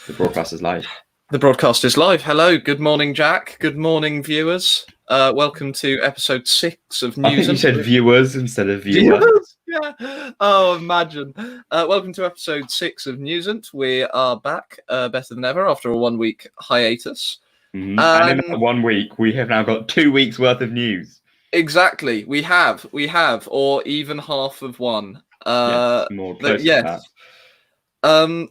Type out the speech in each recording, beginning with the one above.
The broadcast is live. The broadcast is live. Hello, good morning, Jack. Good morning, viewers. Welcome to episode 6 of Newsn't. I think you said viewers instead of viewer. Viewers? Yeah. Oh, imagine. Welcome to episode 6 of Newsn't. We are back better than ever after a 1-week hiatus. Mm-hmm. And in that 1 week, we have now got 2 weeks worth of news. Exactly. We have, or even half of one. More close to that.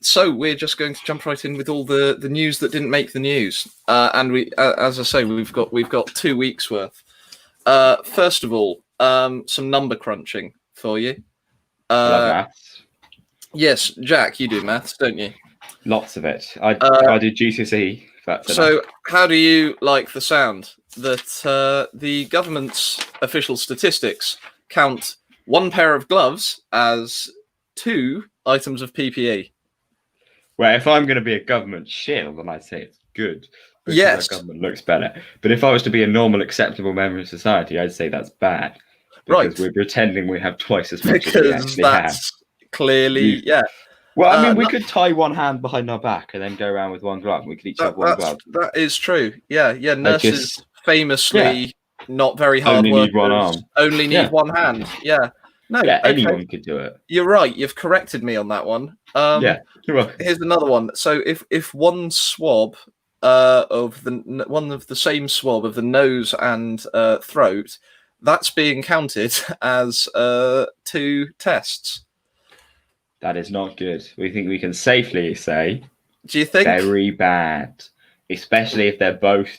So we're just going to jump right in with all the news that didn't make the news, and we, as I say, we've got 2 weeks worth. First of all, some number crunching for you. Love maths. Yes, Jack, you do maths, don't you? Lots of it. I do GCSE. So, how do you like the sound that the government's official statistics count one pair of gloves as 2 items of PPE? Well, if I'm going to be a government shill, then I'd say it's good. Because yes. The government looks better. But if I was to be a normal, acceptable member of society, I'd say that's bad. Because we're pretending we have twice as much as we actually have. Clearly, yeah. Well, I mean, we could tie one hand behind our back and then go around with one glove. We could each have one glove. That is true. Yeah. Nurses famously not very hard only workers. Need one arm. Only need one hand. Yeah. No. Yeah, anyone could do it. You're right. You've corrected me on that one. Yeah. You're welcome. Here's another one. So if one swab of the same swab of the nose and throat, that's being counted as 2 tests. That is not good. We think we can safely say. Do you think? Very bad, especially if they're both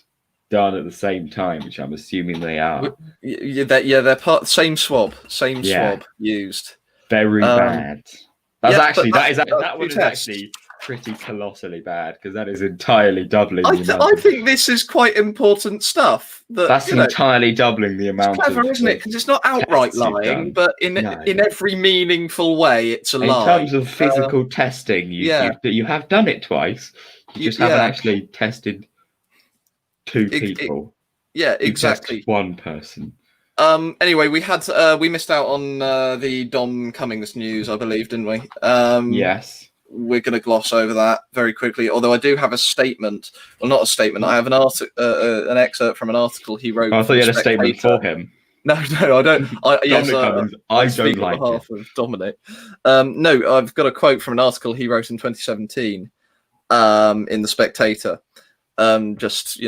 done at the same time, which I'm assuming they are. They're same swab used. Very bad. That's that one is test. Actually pretty colossally bad because that is entirely doubling the amount. I think this is quite important stuff. That's entirely doubling the amount. It's clever, isn't it? Because it's not outright lying, but in every meaningful way, it's a lie. In terms of physical testing, you have done it twice. You just haven't actually tested 2 people. Exactly. One person. Anyway, we missed out on the Dom Cummings news, I believe, didn't we? Yes. We're going to gloss over that very quickly. Although I do have a statement. Well, not a statement. I have an excerpt from an article he wrote. I thought you had a statement for him. No, I don't. I don't like on behalf of Dominic. No, I've got a quote from an article he wrote in 2017 in The Spectator. Just,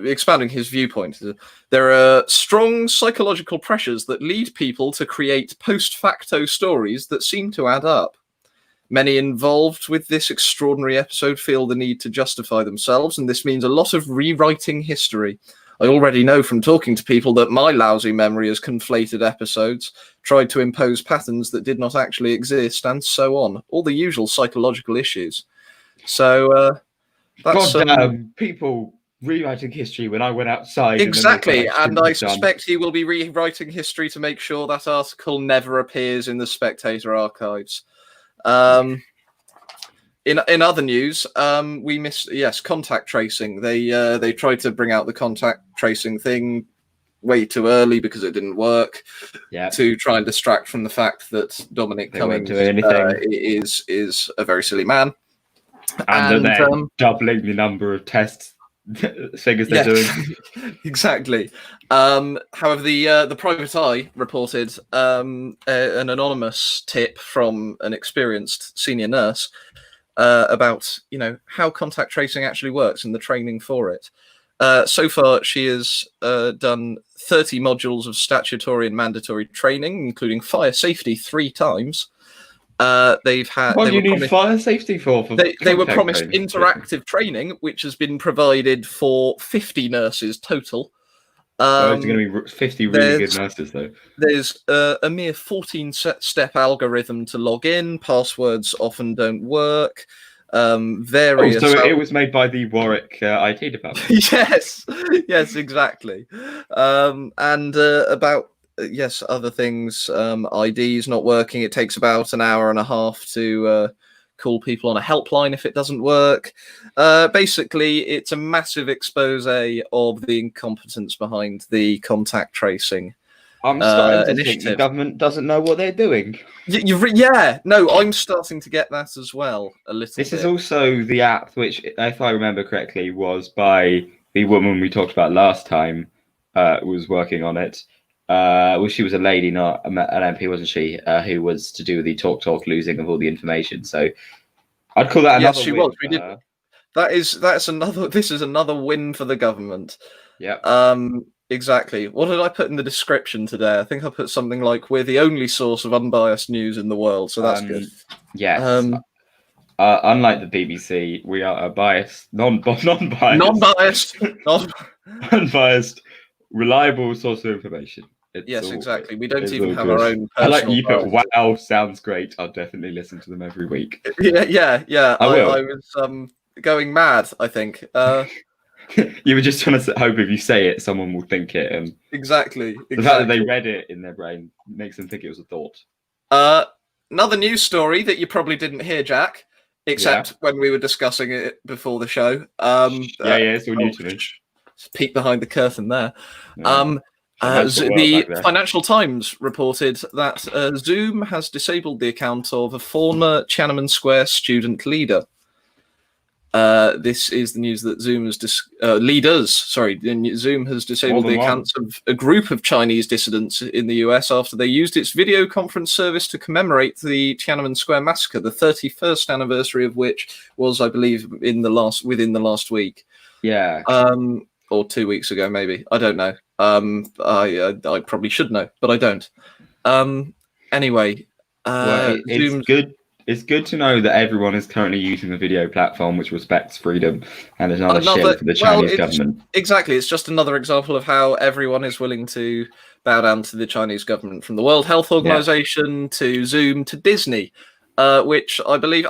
expounding his viewpoint. There are strong psychological pressures that lead people to create post-facto stories that seem to add up. Many involved with this extraordinary episode feel the need to justify themselves, and this means a lot of rewriting history. I already know from talking to people that my lousy memory has conflated episodes, tried to impose patterns that did not actually exist, and so on. All the usual psychological issues. So, that's... people rewriting history when I went outside. Exactly, and I suspect he will be rewriting history to make sure that article never appears in the Spectator archives. In other news, we missed contact tracing. They tried to bring out the contact tracing thing way too early because it didn't work. Yeah. To try and distract from the fact that Dominic Cummings is a very silly man, and they're doubling the number of tests. Figures they're doing. Exactly. However, the Private Eye reported an anonymous tip from an experienced senior nurse about how contact tracing actually works and the training for it. So far, she has done 30 modules of statutory and mandatory training, including fire safety 3 times. They've had. What do you need fire safety for? They were promised interactive training, which has been provided for 50 nurses total. There's going to be 50 really good nurses, though. There's a mere 14-step algorithm to log in. Passwords often don't work. Various. So it was made by the Warwick IT department. yes, exactly. And about. Yes, other things, IDs not working. It takes about an hour and a half to call people on a helpline if it doesn't work. Basically, it's a massive expose of the incompetence behind the contact tracing. I'm starting to think the government doesn't know what they're doing. I'm starting to get that as well a little bit. This is also the app which, if I remember correctly, was by the woman we talked about last time, was working on it. Well, she was a lady, not an MP, wasn't she? Who was to do with the talk losing of all the information. So I'd call that another win. Yes, she was. That's another. This is another win for the government. Yeah. Exactly. What did I put in the description today? I think I put something like, "We're the only source of unbiased news in the world," so that's good. Yes. Unlike the BBC, we are a non-biased, unbiased, reliable source of information. Exactly. We don't even have our own. I like you put. Wow, sounds great. I'll definitely listen to them every week. Yeah. I was going mad, I think. You were just trying to hope if you say it, someone will think it. And exactly. The fact that they read it in their brain makes them think it was a thought. Another news story that you probably didn't hear, Jack, except when we were discussing it before the show. It's all new to me. Peek behind the curtain there. The Financial Times reported that Zoom has disabled the account of a former Tiananmen Square student leader. This is the news that Zoom has Zoom has disabled the accounts of a group of Chinese dissidents in the US after they used its video conference service to commemorate the Tiananmen Square massacre, the 31st anniversary of which was, I believe, within the last week. Yeah. Or 2 weeks ago, maybe. I don't know. I probably should know, but I don't. Anyway, it's good. It's good to know that everyone is currently using a video platform which respects freedom and is not a shame for the Chinese government. Exactly. It's just another example of how everyone is willing to bow down to the Chinese government, from the World Health Organization to Zoom to Disney, which I believe...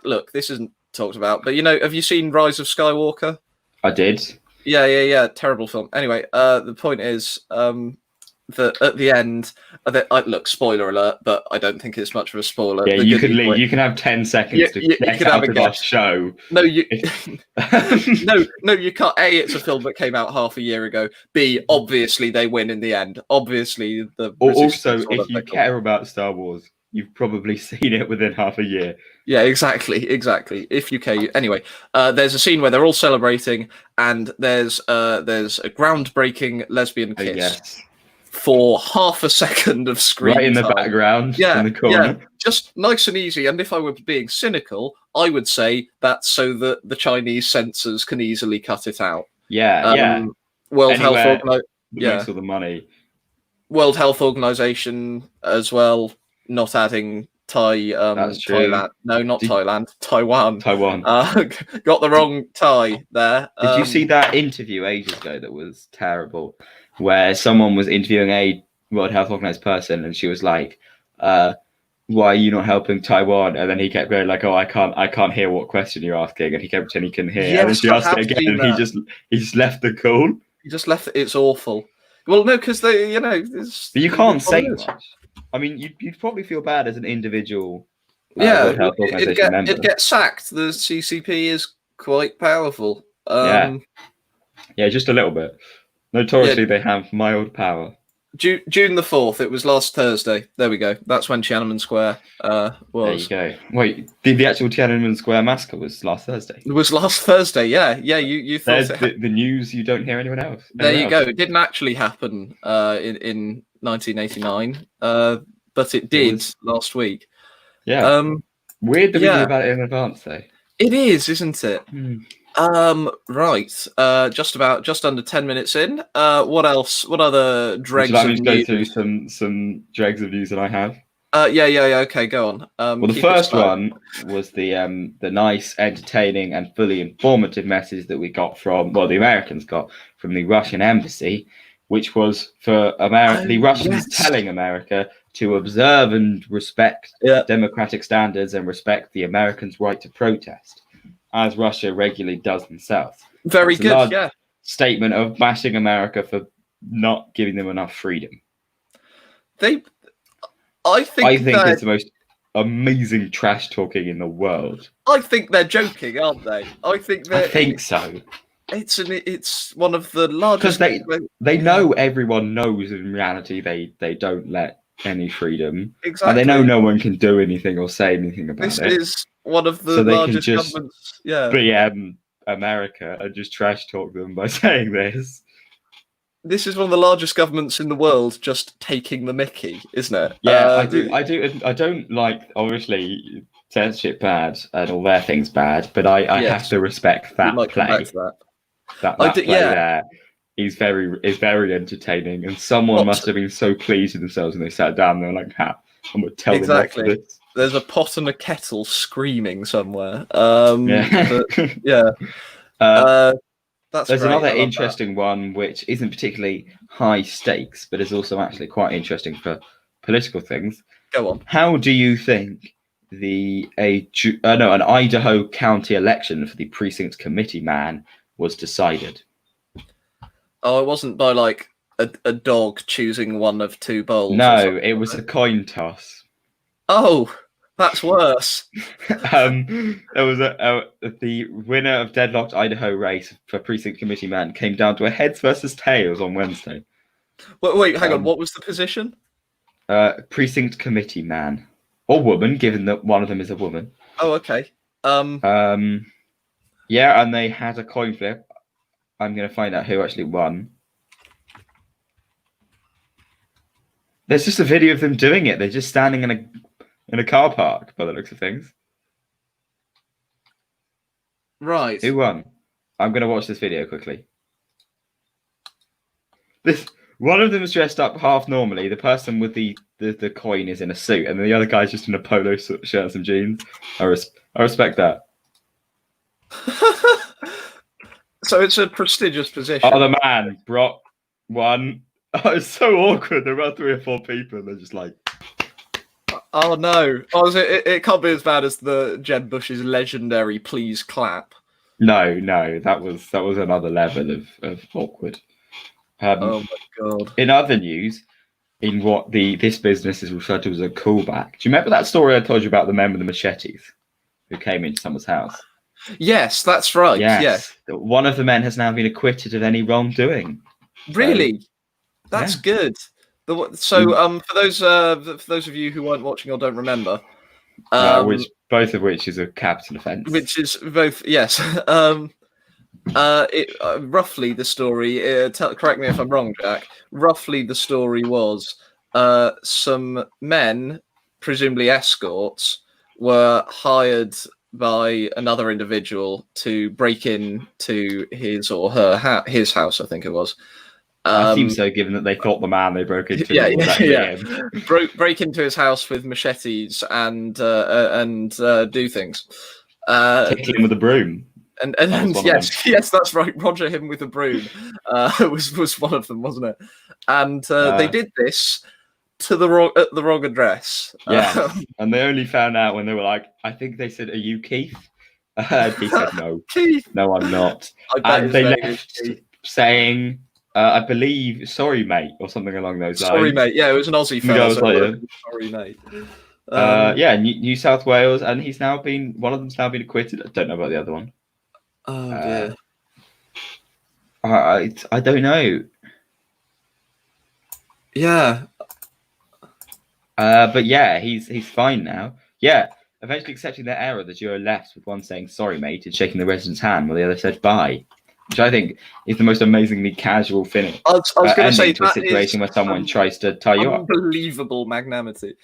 look, this isn't talked about, but, have you seen Rise of Skywalker? I did. Yeah. Terrible film. Anyway, the point is... that at the end, look, spoiler alert, but I don't think it's much of a spoiler. Yeah, you could leave. You can have 10 seconds to get out of our show. No, you no, you can't. A, it's a film that came out half a year ago. B, obviously they win in the end. Obviously Also, if you care about Star Wars, you've probably seen it within half a year. Yeah, exactly. If you care, anyway, there's a scene where they're all celebrating, and there's a groundbreaking lesbian kiss. Yes. For half a second of screen right in the background, in the corner. Just nice and easy. And if I were being cynical, I would say that's so that the Chinese censors can easily cut it out. World Health makes all the money. World Health Organization as well, not adding Thailand. No, not Thailand. Taiwan. Got the wrong Thai there. Did you see that interview ages ago that was terrible? Where someone was interviewing a World Health Organization person, and she was like, "Why are you not helping Taiwan?" And then he kept going like, "Oh, I can't hear what question you're asking," and he kept pretending he couldn't hear. Yes, and then she asked it again, and he just left the call. He just left it. It's awful. Well, no, because they, but you can't say much. I mean, you'd probably feel bad as an individual. World Health Organization member. It'd get sacked. The CCP is quite powerful. Yeah, just a little bit. Notoriously, they have mild power. June the 4th. It was last Thursday. There we go. That's when Tiananmen Square was. There you go. Wait, the actual Tiananmen Square massacre was last Thursday. It was last Thursday. Yeah. You thought the news you don't hear anyone else. There you go. It didn't actually happen in 1989, but it did last week. Yeah. Weird that we knew about it in advance, though. It is, isn't it? Right. Just under 10 minutes in. What else? What other dregs of news? Go through some dregs of news that I have. Yeah. Okay, go on. Well, the first one was the nice, entertaining, and fully informative message that we got from, the Americans got from the Russian embassy, which was for the Russians telling America to observe and respect democratic standards and respect the Americans' right to protest, as Russia regularly does themselves. Very good, statement of bashing America for not giving them enough freedom. I think it's the most amazing trash talking in the world. I think they're joking, aren't they? I think so. It's one of the largest because they know everyone knows in reality they don't let any freedom, exactly. and they know no one can do anything or say anything about this it. This is one of the so they largest can just governments. Yeah, BM America and just trash talk them by saying this. This is one of the largest governments in the world just taking the mickey, isn't it? Yeah, I don't like, obviously, censorship bad and all their things bad, but I Yes. have to respect We that might come play. back to that. That play there is very entertaining, and someone must have been so pleased with themselves when they sat down. They're like, "Ha, I'm gonna tell them off for this." There's a pot and a kettle screaming somewhere. Yeah. But, yeah. There's another interesting one which isn't particularly high stakes, but is also actually quite interesting for political things. Go on. How do you think an Idaho county election for the precinct committee man was decided? Oh, it wasn't by like a dog choosing one of two bowls. No, it was a coin toss. Oh, that's worse. There was the winner of deadlocked Idaho race for precinct committee man came down to a heads versus tails on Wednesday. Wait, hang on. What was the position? Precinct committee man or woman, given that one of them is a woman. Oh, okay. Yeah, and they had a coin flip. I'm going to find out who actually won. There's just a video of them doing it. They're just standing in a car park, by the looks of things. Right. Who won? I'm going to watch this video quickly. One of them is dressed up half normally. The person with the coin is in a suit, and the other guy's just in a polo shirt and some jeans. I respect that. So it's a prestigious position. Oh, the man, Brock, won. Oh, it's so awkward. There are about 3 or 4 people, and they're just like... Oh, no. Oh, it can't be as bad as the Jeb Bush's legendary please clap. No, that was another level of awkward. Oh, my God. In other news, in what this business is referred to as a callback, do you remember that story I told you about the men with the machetes who came into someone's house? Yes, that's right. Yes. One of the men has now been acquitted of any wrongdoing. Really? That's good. For those of you who weren't watching or don't remember, both of which is a capital offence. Which is both, yes. Roughly the story. Correct me if I'm wrong, Jack. Roughly the story was some men, presumably escorts, were hired by another individual to break into his or his house. I think it was. It seems so, given that they thought the man they broke into break into his house with machetes and do things. Tickle him with a broom. And yes, that's right. Roger him with a broom was one of them, wasn't it? And they did this at the wrong address. Yeah, and they only found out when they were like, I think they said, "Are you Keith?" He said, "No, Keith. No, I'm not." And they left saying, I believe, "Sorry, mate," or something along those lines. Sorry, mate. Yeah, it was an Aussie fella. Sorry, mate. New South Wales, and one of them's now been acquitted. I don't know about the other one. Oh dear. I don't know. Yeah. But yeah, he's fine now. Yeah, eventually accepting their error, the duo left with one saying "sorry, mate" and shaking the resident's hand, while the other said "bye," which I think is the most amazingly casual finish. I was going to say to a situation where someone tries to tie you up. Unbelievable magnanimity.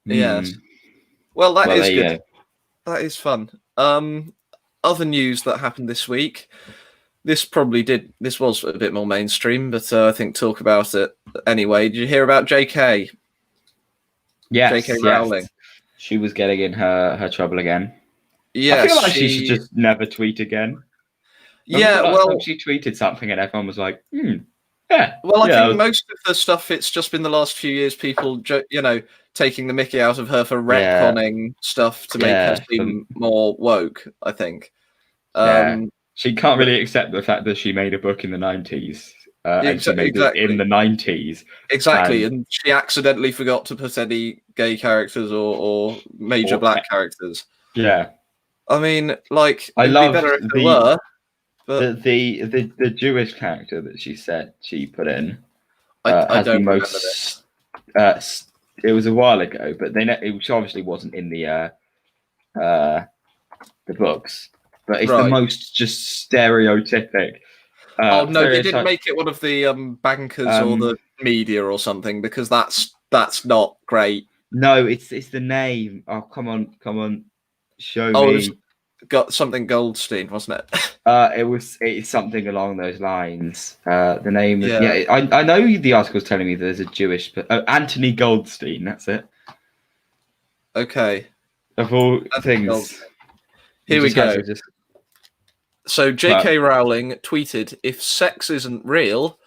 Yes. Well, that is good. That is fun. Other news that happened this week. This was a bit more mainstream, but I think talk about it anyway. Did you hear about JK? Yes. JK Rowling. She was getting in her trouble again. Yes, I feel like she should just never tweet again. She tweeted something and everyone was like, yeah. Well, I think most of the stuff, it's just been the last few years, people, taking the mickey out of her for retconning stuff to make her seem more woke, I think. She can't really accept the fact that she made a book in the 90s. And she made it in the 90s. Exactly. And she accidentally forgot to put any gay characters or major black characters. Yeah. I mean, like, I it'd love be better if there were. But the Jewish character that she put in I has the don't remember most. It was a while ago, but it obviously wasn't in the books. But it's the Right. most just stereotypic. Oh no, they didn't stereotype. make it one of the bankers or the media or something, because that's not great. No, it's the name. Oh, come on, show Oh, it me. was got something Goldstein, wasn't it? It's something along those lines. The name. Yeah. I know the article's telling me there's a Jewish, but Anthony Goldstein. That's it. Okay. Of all things. Goldstein. Here we go. So J.K. Rowling tweeted, "If sex isn't real,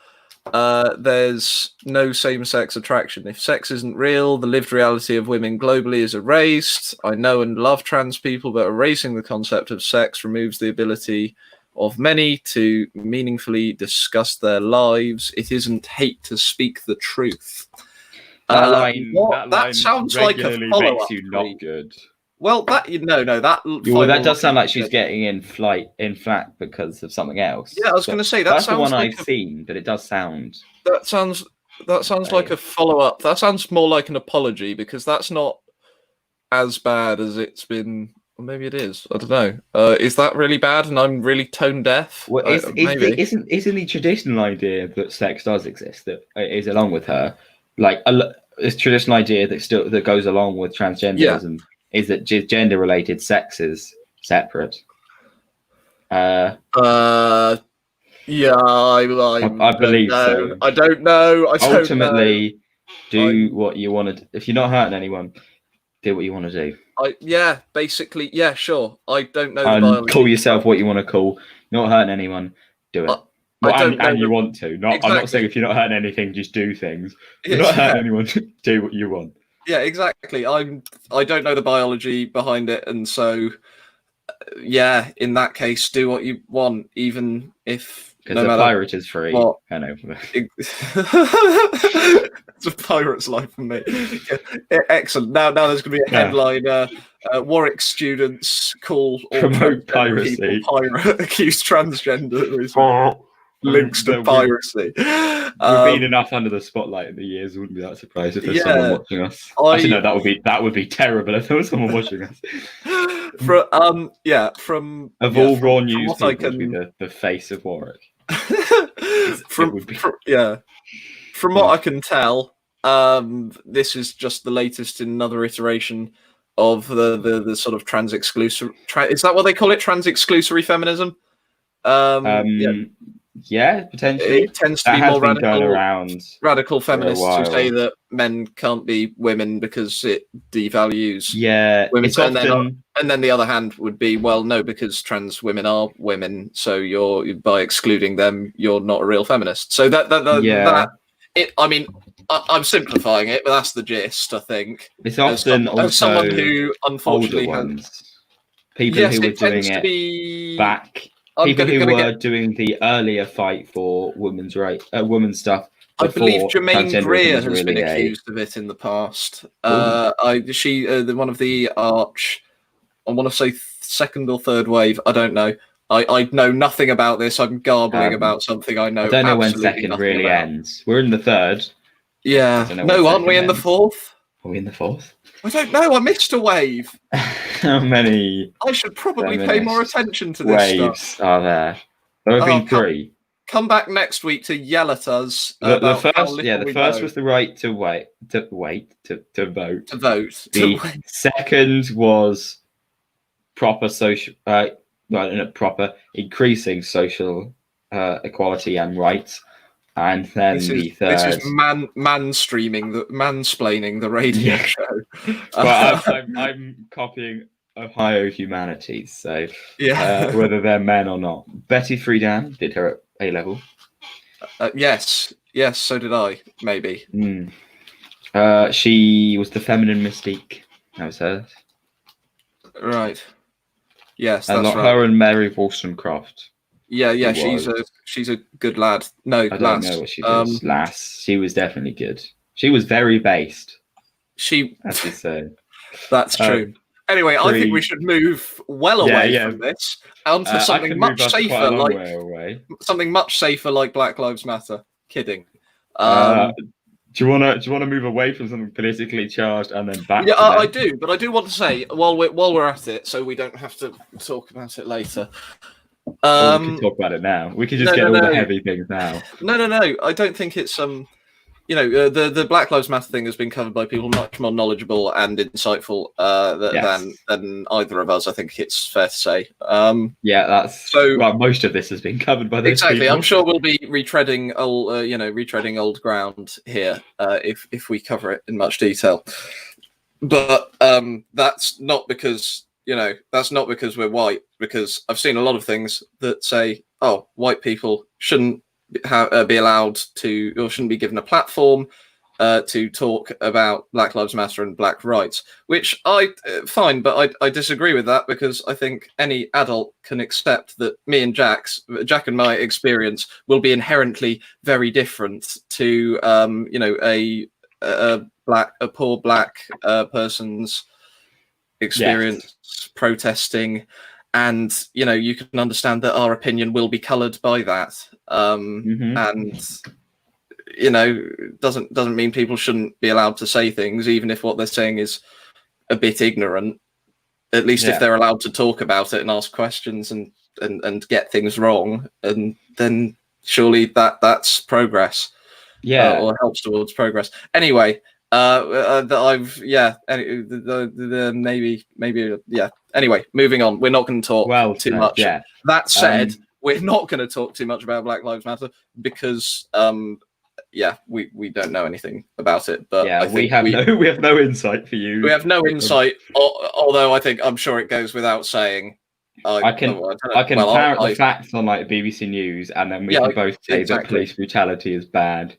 there's no same-sex attraction. If sex isn't real, the lived reality of women globally is erased. I know and love trans people, but erasing the concept of sex removes the ability of many to meaningfully discuss their lives. It isn't hate to speak the truth." That sounds like a follow-up. Makes you not good. Well, that that does sound like she's getting in flat because of something else. Yeah, I was going to say that's the one I've seen, but it does sound. That sounds like a follow-up. That sounds more like an apology, because that's not as bad as it's been. Well, maybe it is. I don't know. Is that really bad? And I'm really tone deaf. Well, maybe isn't the traditional idea that sex does exist that is along with her, like this traditional idea that goes along with transgenderism. Yeah. Is that gender-related sex is separate? Yeah, I believe so. I don't know. Ultimately, do what you want to. If you're not hurting anyone, do what you want to do. Basically, yeah, sure. I don't know. The biology. Call yourself what you want to call. Not hurting anyone, do it. You want to. Exactly. I'm not saying if you're not hurting anything, just do things. If you're not hurting anyone, do what you want. Yeah, exactly. I don't know the biology behind it, and so yeah, in that case, do what you want, even if because the pirate is free. What? I know. It's a pirate's life for me. Yeah. Excellent. Now there's going to be a headline: Warwick students call promote piracy. Pirate accused transgenderism. Links to piracy. We've been enough under the spotlight in the years. Wouldn't be that surprised if there's someone watching us. Actually, no, that would be terrible if there was someone watching us. From all raw news, people would be the face of Warwick. From what I can tell, this is just the latest in another iteration of the sort of trans exclusive. Is that what they call it? Trans exclusory feminism. Yeah, potentially. It tends to be more radical feminists who say that men can't be women because it devalues women. And then the other hand would be, well, no, because trans women are women, so you're by excluding them, you're not a real feminist. So I'm simplifying it, but that's the gist, I think. It's often as someone who unfortunately people who were doing it back. People who were doing the earlier fight for women's rights, women's stuff. I believe Jermaine Greer has been accused of it in the past. One of the arch, I want to say second or third wave. I don't know. I know nothing about this. I'm garbling about something I know. I don't know when second really ends. We're in the third. Yeah. No, aren't we in the fourth? Are we in the fourth? I don't know. I missed a wave. How many? I should probably pay more attention to this waves stuff. Are there? There have been three. Come back next week to yell at us. The first was the right to vote. The second was proper social, increasing social equality and rights. And then the third. This is mansplaining the radio show. Well, I'm copying Ohio Humanities, so whether they're men or not. Betty Friedan did her A level. Yes, so did I. Maybe. She was the feminine mystique. That was hers. Right. Yes, that's right. Her and Mary Wollstonecraft. Yeah, she's a good lad. No, I don't know what she does. Lass. She was definitely good. She was very based. She, as you say. That's true. Anyway, I think we should move well away from this onto something much safer, like Black Lives Matter. Kidding. Do you want to move away from something politically charged and then back? Yeah, I do, but I do want to say while we're at it, so we don't have to talk about it later. We can talk about it now. We can just get all the heavy things now. No. I don't think it's the Black Lives Matter thing has been covered by people much more knowledgeable and insightful than either of us. I think it's fair to say. Most of this has been covered by those people. I'm sure we'll be retreading old ground here if we cover it in much detail. But that's not because we're white. Because I've seen a lot of things that say, "Oh, white people shouldn't be allowed to, or shouldn't be given a platform to talk about Black Lives Matter and Black rights," which fine, but I disagree with that, because I think any adult can accept that me and Jack and my experience will be inherently very different to a poor black person's experience protesting. And you can understand that our opinion will be coloured by that, and doesn't mean people shouldn't be allowed to say things, even if what they're saying is a bit ignorant. At least if they're allowed to talk about it and ask questions and get things wrong, and then surely that's progress, or helps towards progress. Anyway. Anyway, moving on. We're not going to talk too much. Yeah. That said, we're not going to talk too much about Black Lives Matter because, we don't know anything about it. But I think we have no insight for you. We have no insight. Although I'm sure it goes without saying. I can parrot the facts on like BBC News, and then we can both say that police brutality is bad.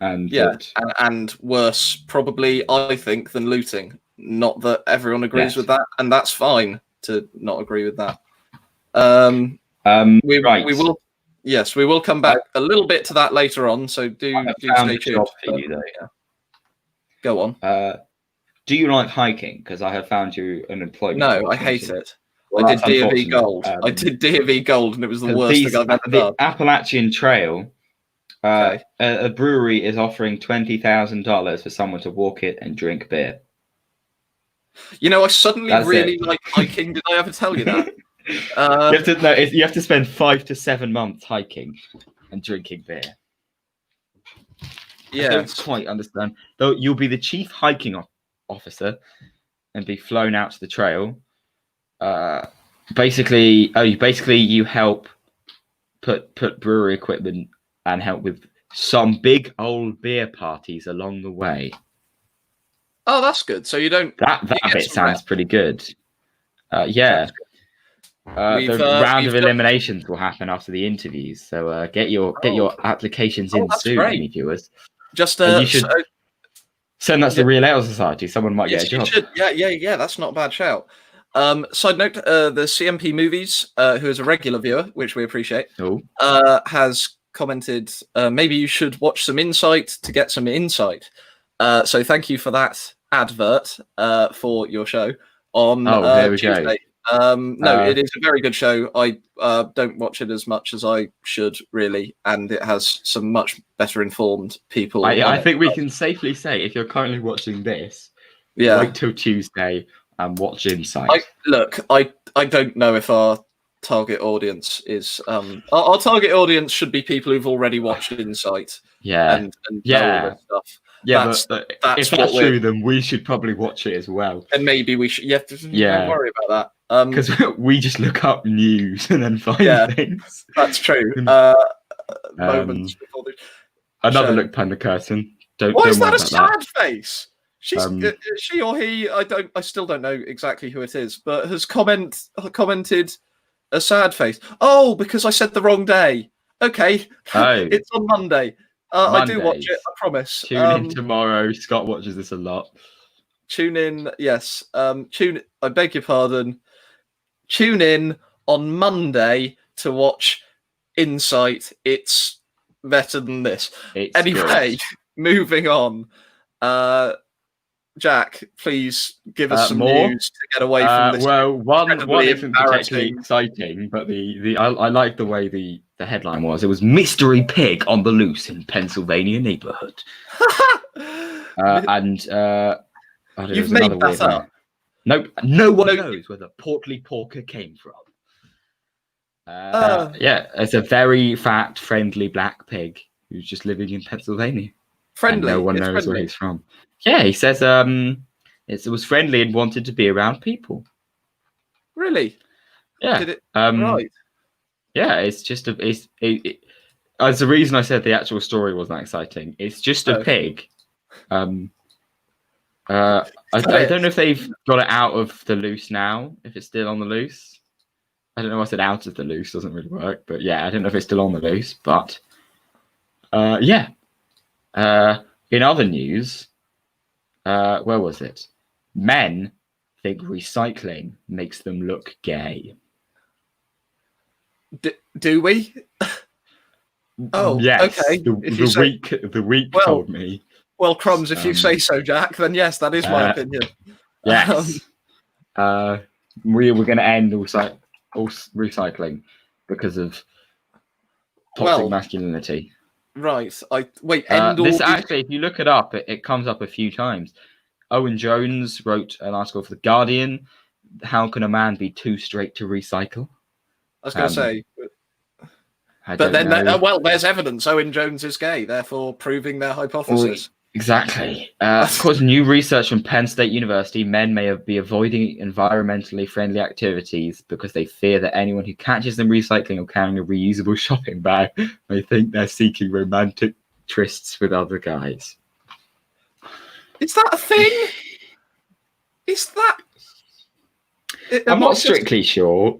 And worse, probably, I think, than looting. Not that everyone agrees with that, and that's fine to not agree with that. We will come back a little bit to that later on. So do stay tuned. Go on. Do you like hiking? Because I have found you an employment. No, I hate it. I did D&V Gold. I did D&V Gold, and it was the worst thing I've ever done. The Appalachian Trail. A brewery is offering $20,000 for someone to walk it and drink beer. I suddenly really like hiking. Did I ever tell you that? You have to spend 5 to 7 months hiking and drinking beer. Yeah, I don't quite understand. Though you'll be the chief hiking officer and be flown out to the trail. Basically, you help put brewery equipment and help with some big old beer parties along the way. Oh, that's good. So you don't. That bit sounds pretty good. The round of eliminations will happen after the interviews. So get your applications in soon, any viewers. Just you should send that to the Real Ale Society. Someone might get a job. Yeah. That's not a bad shout. Side note: the CMP Movies, who is a regular viewer, which we appreciate, has commented, maybe you should watch some Insight to get some insight. So thank you for that advert for your show on Tuesday. It is a very good show. I don't watch it as much as I should, really, and it has some much better informed people. I think we can safely say, if you're currently watching this, wait till Tuesday and watch Insight. I don't know if our target audience is our target audience should be people who've already watched Insight. And know all this stuff. But if that's true, then we should probably watch it as well. And maybe we should. Don't worry about that. Because we just look up news and then find things. That's true. Moments before another look behind the curtain. Why is that a sad face? She's she or he? I still don't know exactly who it is, but has commented a sad face. Oh, because I said the wrong day. Okay, it's on Monday. I do watch it, I promise. Tune in tomorrow. Scott watches this a lot. Tune in, yes. I beg your pardon. Tune in on Monday to watch Insight. It's better than this. Anyway, moving on. Jack, please give us some more news to get away from this. Well, one isn't particularly embarrassing. exciting, but I like the way the headline was. It was mystery pig on the loose in Pennsylvania neighborhood. You've made that up. Nope, no one knows where the portly porker came from. Yeah, it's a very fat, friendly black pig who's just living in Pennsylvania. Friendly. And no one knows where he's from. Yeah, he says it was friendly and wanted to be around people. Really? Yeah. Did it, right. Yeah, it's just it's the reason I said the actual story wasn't exciting. It's just a pig. I don't know if they've got it out of the loose now, if it's still on the loose. I don't know. I said out of the loose doesn't really work, but yeah, I don't know if it's still on the loose. But yeah. In other news, where was it? Men think recycling makes them look gay. Do we? Oh, yes. okay. The week told me. Well, crumbs, if you say so, Jack, then yes, that is my opinion. Yes. We were going to end all recycling because of toxic masculinity. Right. This actually, if you look it up, it comes up a few times. Owen Jones wrote an article for The Guardian. How can a man be too straight to recycle? I was going to say. But then, there's evidence. Owen Jones is gay, therefore proving their hypothesis. Exactly. Of course, new research from Penn State University, men may be avoiding environmentally friendly activities because they fear that anyone who catches them recycling or carrying a reusable shopping bag may think they're seeking romantic trysts with other guys. Is that a thing? I'm not strictly sure.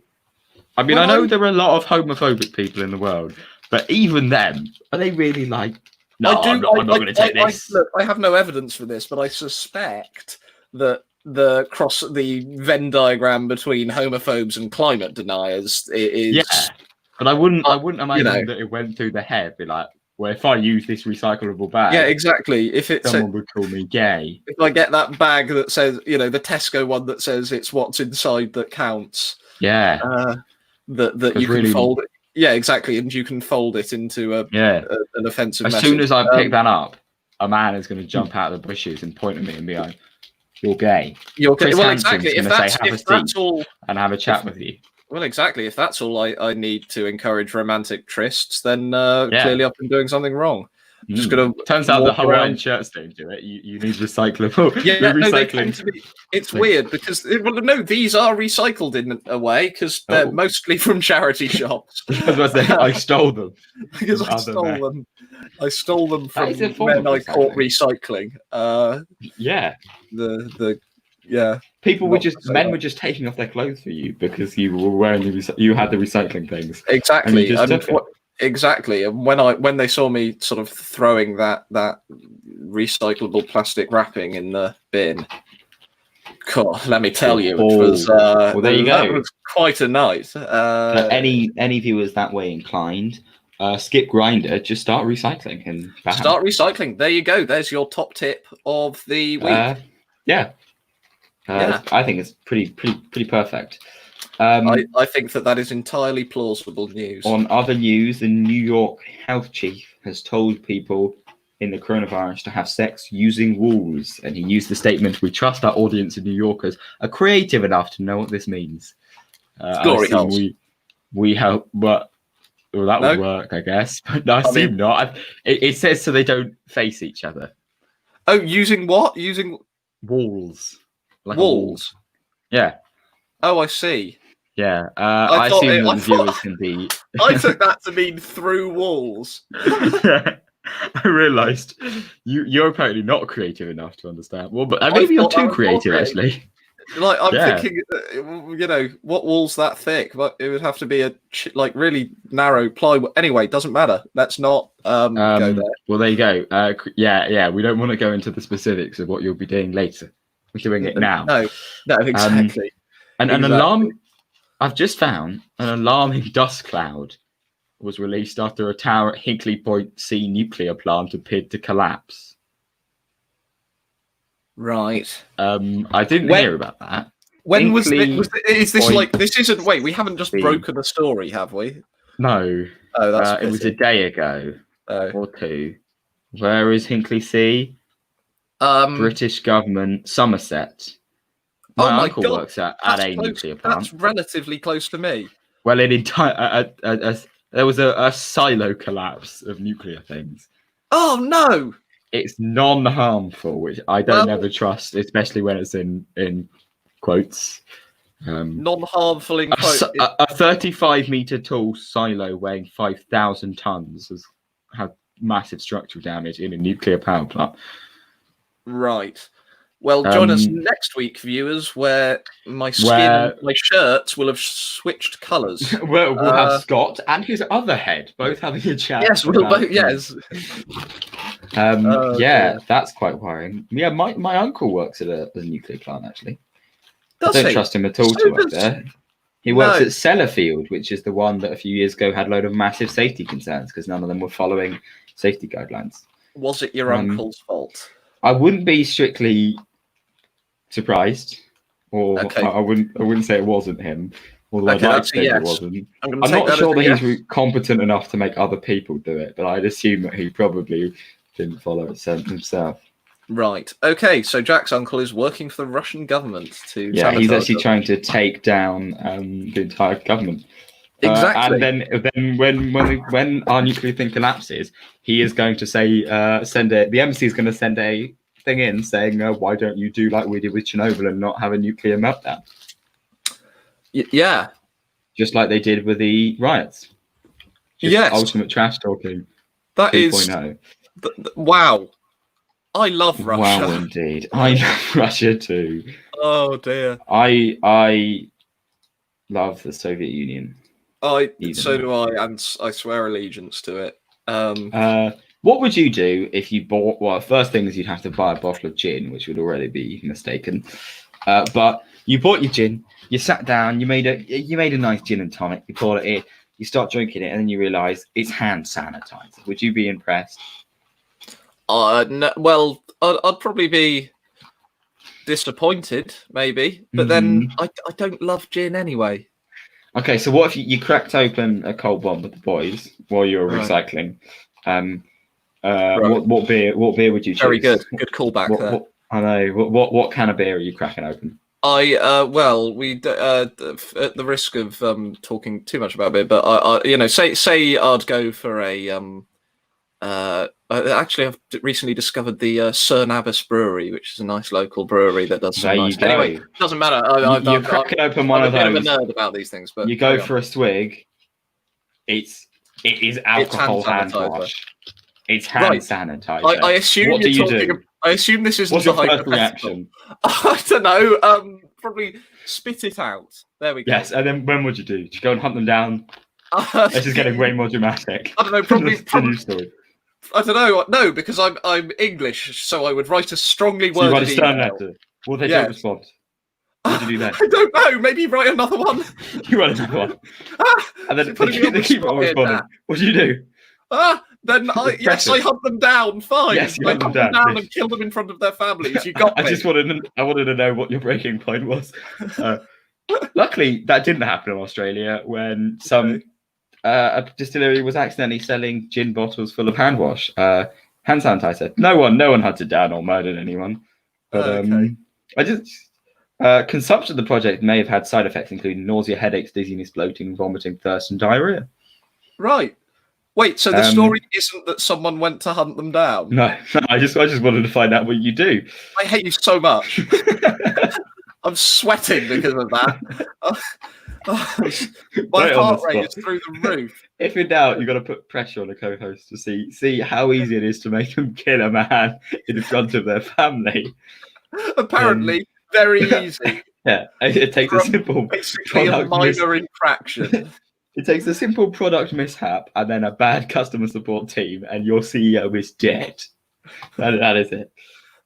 I mean, I know there are a lot of homophobic people in the world, but even them, are they really like... No, I'm not going to take this. Look, I have no evidence for this, but I suspect that the Venn diagram between homophobes and climate deniers is... Yeah, but I wouldn't imagine that it went through the head, be like, well, if I use this recyclable bag... Yeah, exactly. Someone would call me gay. If I get that bag that says, the Tesco one that says it's what's inside that counts. Yeah. That you can fold it. Yeah, exactly, and you can fold it into an offensive message. As soon as I pick that up, a man is going to jump out of the bushes and point at me and be like, "You're gay." You're gay. Well, exactly. If that's all, and have a chat with you. Well, exactly. If that's all I need to encourage romantic trysts, then clearly I've been doing something wrong. Just gonna. Turns out the Hawaiian shirts don't do it. You need recyclable. Yeah, they tend to be. It's weird because these are recycled in a way because they're mostly from charity shops. I stole them. Because I stole them. I stole them from men I caught recycling. Yeah. Men were just taking off their clothes for you because you were wearing you had the recycling things. Exactly. Exactly. And when they saw me sort of throwing that recyclable plastic wrapping in the bin, God, let me tell you, it was there you go. That was quite a night. Any viewers that way inclined, skip Grindr, just start recycling and start recycling. There you go. There's your top tip of the week. I think it's pretty perfect. I think that is entirely plausible news. On other news, the New York health chief has told people in the coronavirus to have sex using walls, and he used the statement, "We trust our audience of New Yorkers are creative enough to know what this means." Glory holes. We hope, but that would work, I guess. No, I assume not. It says so they don't face each other. Oh, using what? Using walls. Like walls. Yeah. Oh, I see. Yeah. I assume that the viewers can be. I took that to mean through walls. I realised you're apparently not creative enough to understand. Well, but maybe you're too creative, actually. Like I'm thinking, what wall's that thick? But it would have to be a really narrow plywood. Anyway, doesn't matter. Let's not go there. Well, there you go. Yeah. We don't want to go into the specifics of what you'll be doing later. We're doing it now. No, exactly. An alarm. I've just found an alarming dust cloud was released after a tower at Hinkley Point C nuclear plant appeared to collapse. Right. I didn't hear about that. When was it? Is this like this? Isn't wait? We haven't just broken the story, have we? No. Oh, that's it was a day ago or two. Where is Hinkley C? British government, Somerset. My uncle works at a nuclear plant. That's relatively close to me. Well, there was a silo collapse of nuclear things. Oh no! It's non-harmful, which I don't ever trust, especially when it's in quotes. Non-harmful in quotes. A 35-meter tall silo weighing 5,000 tons has had massive structural damage in a nuclear power plant. Right. Well, join us next week, viewers, where my shirts will have switched colours. We'll have Scott and his other head both having a chat. Yes, we'll both. Yes. That's quite worrying. Yeah, my uncle works at a nuclear plant actually. Does I don't trust him at all to work there. He works at Sellafield, which is the one that a few years ago had a load of massive safety concerns because none of them were following safety guidelines. Was it your uncle's fault? I wouldn't be strictly surprised, or I wouldn't say it wasn't him. Although I'd like to think it wasn't. I'm not sure that he's competent enough to make other people do it, but I'd assume that he probably didn't follow it himself. Right. Okay. So Jack's uncle is working for the Russian government to. Yeah, he's actually trying to take down the entire government. Exactly. And then when our nuclear thing collapses, he is going to say the embassy is going to send a thing in saying why don't you do like we did with Chernobyl and not have a nuclear meltdown? Yeah. Just like they did with the riots. Yes. Ultimate trash talking. That 2.0. Wow. I love Russia. Wow, indeed. I love Russia too. Oh dear. I love the Soviet Union. So do I, and I swear allegiance to it. What would you do if you bought? Well, first thing is you'd have to buy a bottle of gin, which would already be mistaken. But you bought your gin, you sat down, you made a nice gin and tonic. You poured it in, you start drinking it, and then you realise it's hand sanitizer. Would you be impressed? No, well, I'd probably be disappointed, maybe. But then I don't love gin anyway. Okay, so what if you cracked open a cold one with the boys while you were recycling? What beer would you choose? Very good callback there. I know. What can of beer are you cracking open? We at the risk of talking too much about beer, but say I'd go for a actually I've recently discovered the Sir Navis Brewery, which is a nice local brewery that does some nice. Anyway, it doesn't matter. You're cracking open one of those. I'm a bit of a nerd about these things, but you go for a swig. It is alcohol hand wash. It's hand sanitizer. I assume what do you do? I assume this isn't. What's your first reaction? I don't know. Probably spit it out. There we go. Yes, and then when would you do? Do you go and hunt them down? This is getting way more dramatic. I don't know. Probably. I don't know. No, because I'm English, so I would write a strongly worded. You write a stern letter. Will they don't respond? What do you do then? I don't know. Maybe write another one. You write another one. And then they keep on responding. What do you do? Then I hunt them down. Fine. Yes, you hunt them down and kill them in front of their families. You got me. I wanted to know what your breaking point was. Luckily, that didn't happen in Australia when a distillery was accidentally selling gin bottles full of hand wash, hand sanitizer. No one hunted down or murdered anyone. But consumption of the project may have had side effects, including nausea, headaches, dizziness, bloating, vomiting, thirst, and diarrhea. Right. Wait, so the story isn't that someone went to hunt them down? No, I just wanted to find out what you do. I hate you so much. I'm sweating because of that. My heart rate is through the roof. If in doubt, you've got to put pressure on a co-host to see how easy it is to make them kill a man in front of their family. Apparently, very easy. Yeah, it takes a simple, basically a minor infraction. It takes a simple product mishap and then a bad customer support team, and your CEO is dead. That is it.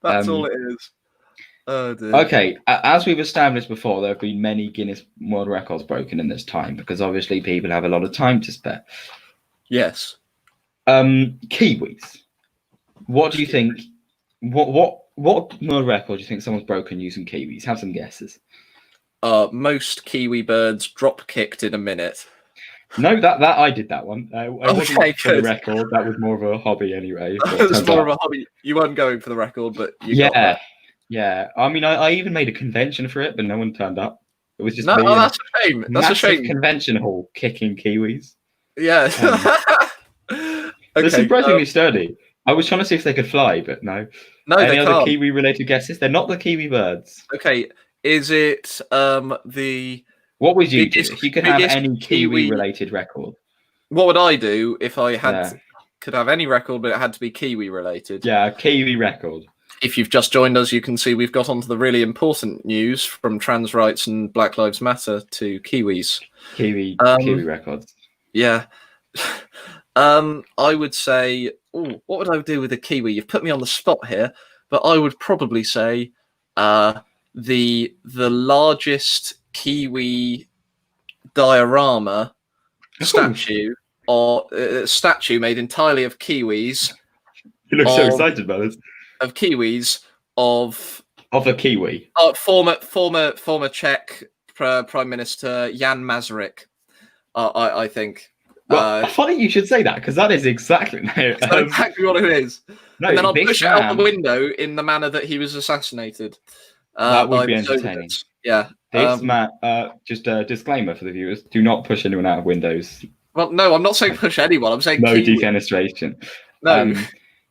That's all it is. Oh, dear. Okay, as we've established before, there have been many Guinness World Records broken in this time because obviously people have a lot of time to spare. Yes. Kiwis. What do you think? What What world record do you think someone's broken using kiwis? Have some guesses. Most kiwi birds drop kicked in a minute. No, that I did that one. It wasn't for the good. record. That was more of a hobby anyway. It was more of a hobby. You weren't going for the record, but you got that. Yeah. I mean, I even made a convention for it, but no one turned up. It was just no. Oh, that's a shame. That's a shame. Convention hall kicking kiwis. Yeah. They're surprisingly sturdy. I was trying to see if they could fly, but no. No, Any they other can't. kiwi-related guesses? They're not the kiwi birds. Okay, is it the? What would you do if you could have any kiwi-related record? What would I do if I could have any record, but it had to be kiwi-related? Yeah, a kiwi record. If you've just joined us, you can see we've got onto the really important news from trans rights and Black Lives Matter to kiwis. Kiwi records. Yeah. I would say, what would I do with a kiwi? You've put me on the spot here, but I would probably say the largest kiwi diorama statue or statue made entirely of kiwis. You look so excited about this. Of kiwis of a kiwi. Former Czech Prime Minister Jan Masaryk. I think. Well, funny you should say that because that is exactly exactly what it is. No, and then I'll push it out the window in the manner that he was assassinated. That would be entertaining. Yeah. This man, just a disclaimer for the viewers: do not push anyone out of windows. Well, no, I'm not saying push anyone. I'm saying no defenestration. No.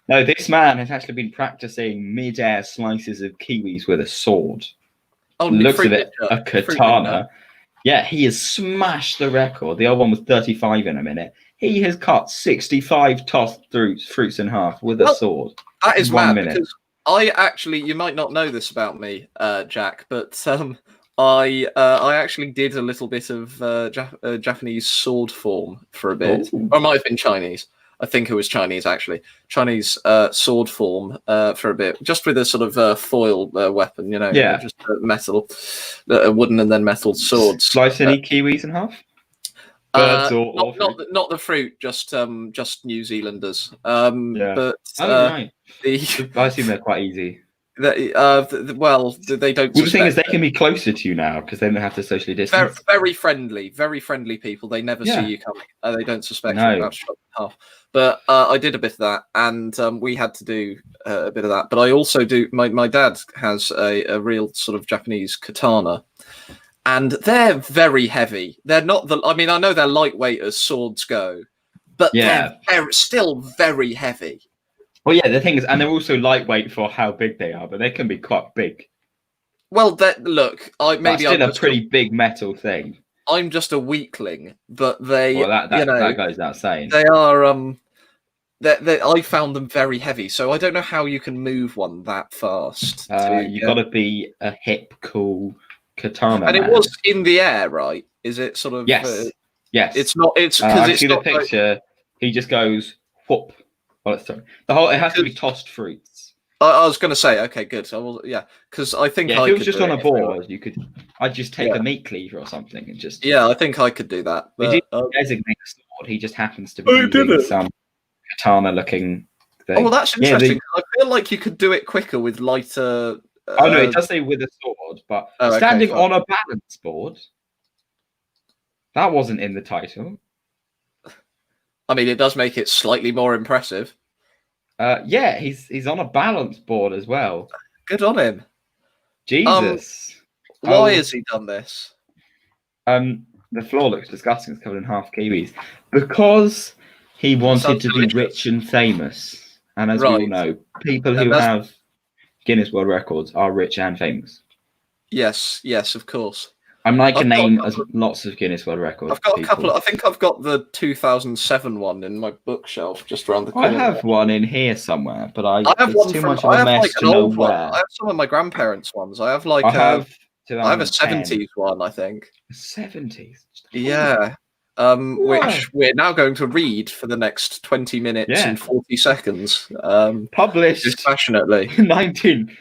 No, this man has actually been practicing mid-air slices of kiwis with a sword. Oh, looks at it, a katana. Yeah, he has smashed the record. The other one was 35 in a minute. He has cut 65 tossed fruits in half with a sword. That is mad because I actually, you might not know this about me, Jack, but I actually did a little bit of Japanese sword form for a bit. Or it might have been Chinese. I think it was Chinese, actually. Chinese sword form for a bit, just with a sort of foil weapon, just metal, wooden and then metal swords. Slice any kiwis in half? Birds or not the fruit, just New Zealanders. But right. I assume they're quite easy. They don't. Well, the thing is, they can be closer to you now because they don't have to socially distance. Very friendly people. They never see you coming. They don't suspect you about half. But I did a bit of that, and we had to do a bit of that. But I also do. My dad has a real sort of Japanese katana, and they're very heavy. They're not the. I mean, I know they're lightweight as swords go, but they're still very heavy. Well, yeah, the thing is, and they're also lightweight for how big they are, but they can be quite big. Well, look, that's still a pretty big metal thing. I'm just a weakling, but they. Well, that goes without saying. They are. I found them very heavy, so I don't know how you can move one that fast. You've got to be a hip, cool katana. And it was in the air, right? Is it sort of? Yes. Yes. It's not. It's because it's not the picture. He just goes whoop. Oh, sorry. It has to be tossed fruits. I was going to say, okay, good. So because I think if it was just on a board, you could. I'd just take a meat cleaver or something and just. Yeah, I think I could do that. But, he didn't designate a sword. He just happens to be using some katana-looking thing. Oh, well, that's interesting. I feel like you could do it quicker with lighter. Oh no, it does say with a sword, but standing on a balance board. That wasn't in the title. I mean, it does make it slightly more impressive. Yeah, he's on a balance board as well. Good on him. Jesus. Why has he done this? The floor looks disgusting. It's covered in half kiwis. Because he wanted to be rich and famous. And as we all know, people who have Guinness World Records are rich and famous. Yes, of course. I'm like a name as lots of Guinness World Records. I've got a couple. I think I've got the 2007 one in my bookshelf just around the corner. I have one in here somewhere, but I have one too much of a mess to know where. I have some of my grandparents' ones. I have like I have a 70s one, I think. 70s. Yeah. Which we're now going to read for the next 20 minutes and 40 seconds. Published dispassionately. 19.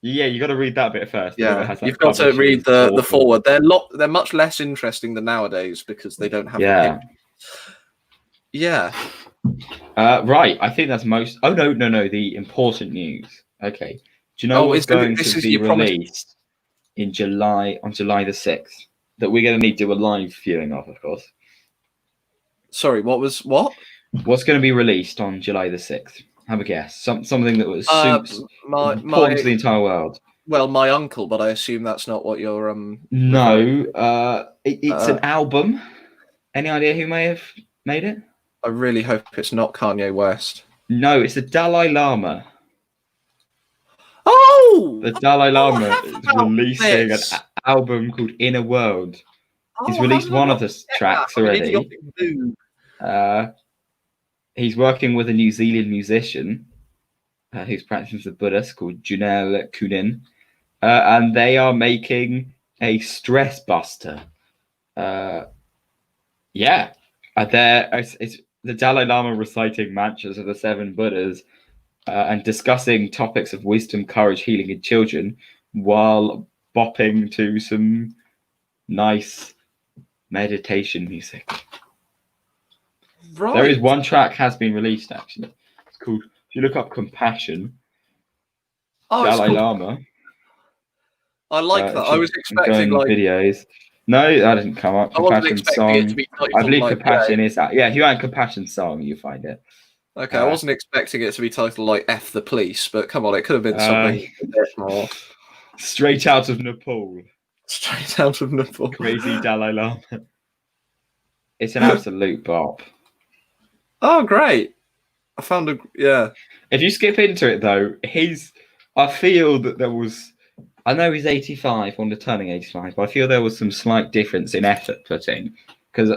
Yeah, you got to read that bit first. Yeah, you've got to read the forward. They're much less interesting than nowadays because they don't have. Yeah. Right. I think that's most. Oh no! The important news. Okay. Do you know what's going to be released in July, on July the 6th? That we're going to need to do a live viewing of course. Sorry, what? What's going to be released on July the 6th? Have a guess. Something that was important to the entire world. Well, my uncle, but I assume that's not what you're. No, it's an album. Any idea who may have made it? I really hope it's not Kanye West. No, it's the Dalai Lama. Oh! The Dalai Lama is releasing an album called Inner World. He's released one of the tracks already. He's working with a New Zealand musician who's practicing the Buddhist called Junel Kunin. And they are making a stress buster. It's the Dalai Lama reciting mantras of the 7 Buddhas and discussing topics of wisdom, courage, healing in children while bopping to some nice meditation music. Right. There is one track has been released actually. It's called, if you look up Compassion, Dalai Lama. I like that. I was expecting like videos. No, that didn't come up. Compassion song. I believe Compassion is that. Yeah, if you add Compassion song, you find it. Okay, I wasn't expecting it to be titled like F the Police, but come on, it could have been something a bit more. Straight out of Nepal. Straight out of Nepal. Crazy Dalai Lama. It's an absolute bop. Oh, great. I found If you skip into it though, I feel that there was, I know he's 85, on the turning 85, but I feel there was some slight difference in effort put in. Because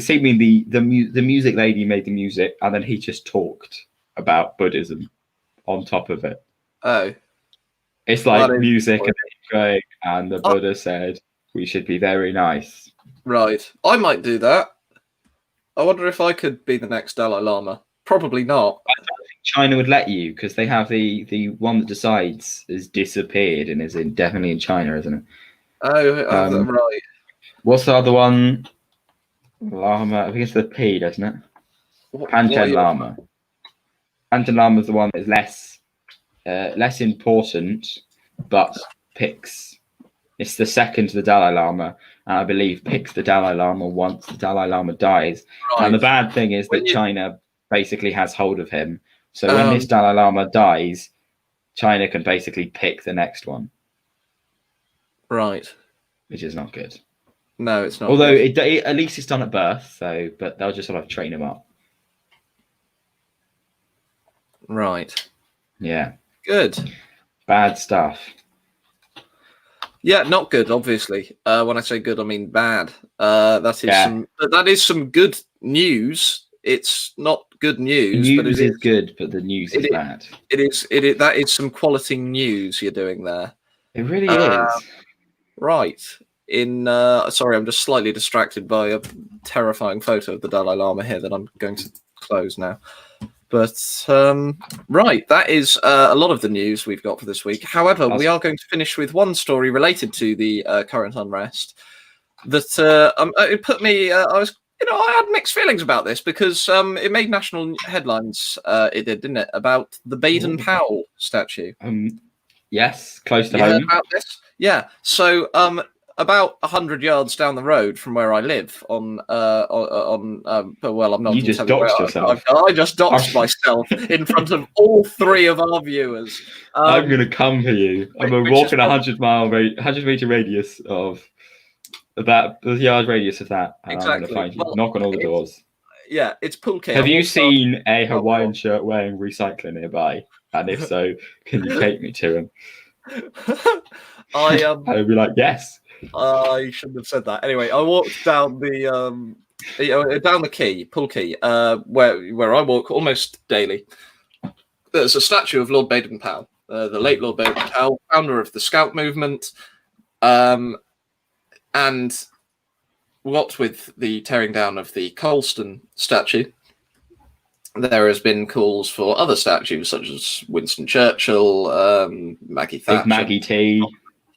seemingly the music lady made the music and then he just talked about Buddhism on top of it. Oh. It's like music and going, and the Buddha said we should be very nice. Right. I might do that. I wonder if I could be the next Dalai Lama. Probably not. I don't think China would let you because they have the one that decides has disappeared and is definitely in China, isn't it? Oh, right. What's the other one? Lama, I think it's the P, doesn't it? Panchen Lama. Panchen Lama is the one that is less important, but picks. It's the second to the Dalai Lama, and I believe picks the Dalai Lama once the Dalai Lama dies. Right. And the bad thing is that China basically has hold of him. So when this Dalai Lama dies, China can basically pick the next one. Right. Which is not good. No, it's not. Although at least it's done at birth, but they'll just sort of train him up. Right. Yeah. Good. Bad stuff. Yeah, not good. Obviously, when I say good, I mean bad. That is some good news. It's not good news. The news is good, but the news is bad. It is. That is some quality news you're doing there. It really is. Right. Sorry, I'm just slightly distracted by a terrifying photo of the Dalai Lama here that I'm going to close now. But right, that is a lot of the news we've got for this week. However, we are going to finish with one story related to the current unrest. That it put me. I had mixed feelings about this because it made national headlines. It did, didn't it? About the Baden-Powell statue. Yes, close to home. Heard about this? Yeah. So about 100 yards down the road from where I live I'm not. You just doxed yourself. I just doxed myself in front of all 3 of our viewers. I'm going to come for you. I'm going to walk in a 100 meter radius of that, the yard radius of that. And exactly. I'm going to find you. Knock on all the doors. Yeah, it's Pulke. Have you seen a Hawaiian shirt wearing recycler nearby? And if so, can you take me to him? I would be like, yes. I shouldn't have said that. Anyway, I walked down the quay, Pull Quay, where I walk almost daily. There's a statue of Lord Baden-Powell, the late Lord Baden-Powell, founder of the Scout movement, and what with the tearing down of the Colston statue, there has been calls for other statues such as Winston Churchill, Maggie Thatcher, Maggie T.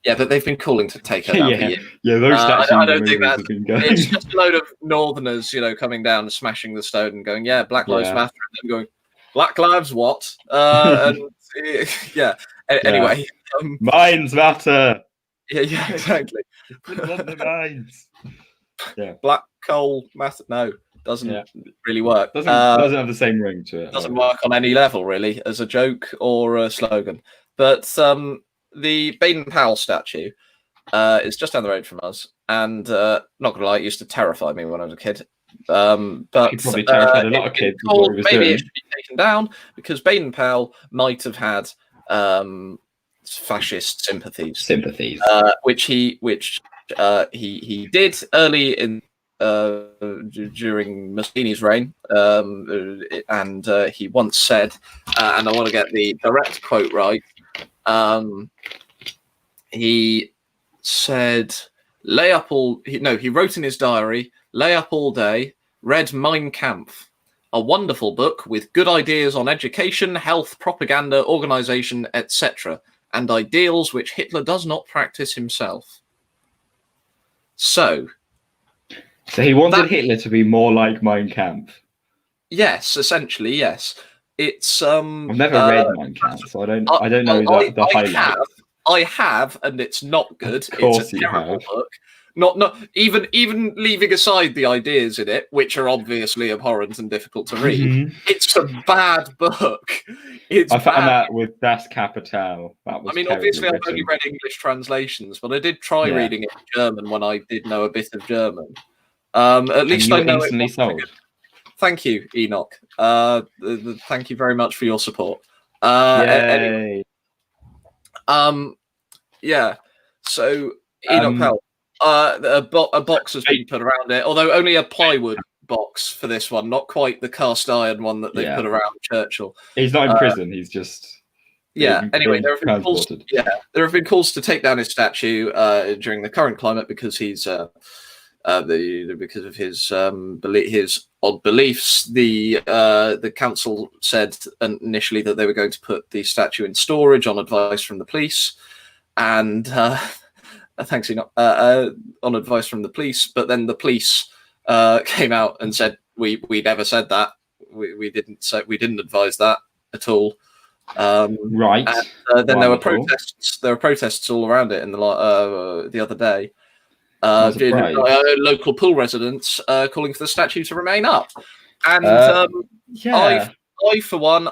Yeah, but they've been calling to take her down for years. Yeah, those statues. I don't think that's. It's just a load of Northerners, coming down and smashing the stone and going, "Yeah, Black Lives Matter," and then going, "Black Lives what?" And yeah. Anyway, minds matter. Yeah, exactly. Want the minds. Yeah. Black coal matter. No, doesn't really work. Doesn't have the same ring to it. Doesn't work on any level really as a joke or a slogan. But the Baden-Powell statue is just down the road from us, and not gonna lie, it used to terrify me when I was a kid. But he probably terrified a lot of kids. Maybe it should be taken down because Baden-Powell might have had fascist sympathies, which he did early in during Mussolini's reign, and he once said, and I want to get the direct quote right. He said, he wrote in his diary, lay up all day, read Mein Kampf, a wonderful book with good ideas on education, health, propaganda, organization, etc., and ideals which Hitler does not practice himself. So he wanted Hitler to be more like Mein Kampf. Yes, essentially, yes. It's I've never read Mein Kampf, so I don't know the highlights. I have, and it's not good. Of course, it's a terrible book. Not even leaving aside the ideas in it, which are obviously abhorrent and difficult to read. Mm-hmm. It's a bad book. I found that with Das Kapital. Obviously, I've only read English translations, but I did try reading it in German when I did know a bit of German. At least I know instantly sold. Thank you, Enoch. Thank you very much for your support. Yay. Yeah. So Enoch Powell, a box has been put around it, although only a plywood box for this one, not quite the cast iron one that they put around Churchill. He's not in prison. He's just Anyway, there have been calls to take down his statue during the current climate because he's because of his odd beliefs. The council said initially that they were going to put the statue in storage on advice from the police, and thanks, Enoch, on advice from the police. But then the police came out and said we never said that. We didn't advise that at all. Right. And, then there were protests. There were protests all around it in the other day. Local pool residents calling for the statue to remain up, and I for one,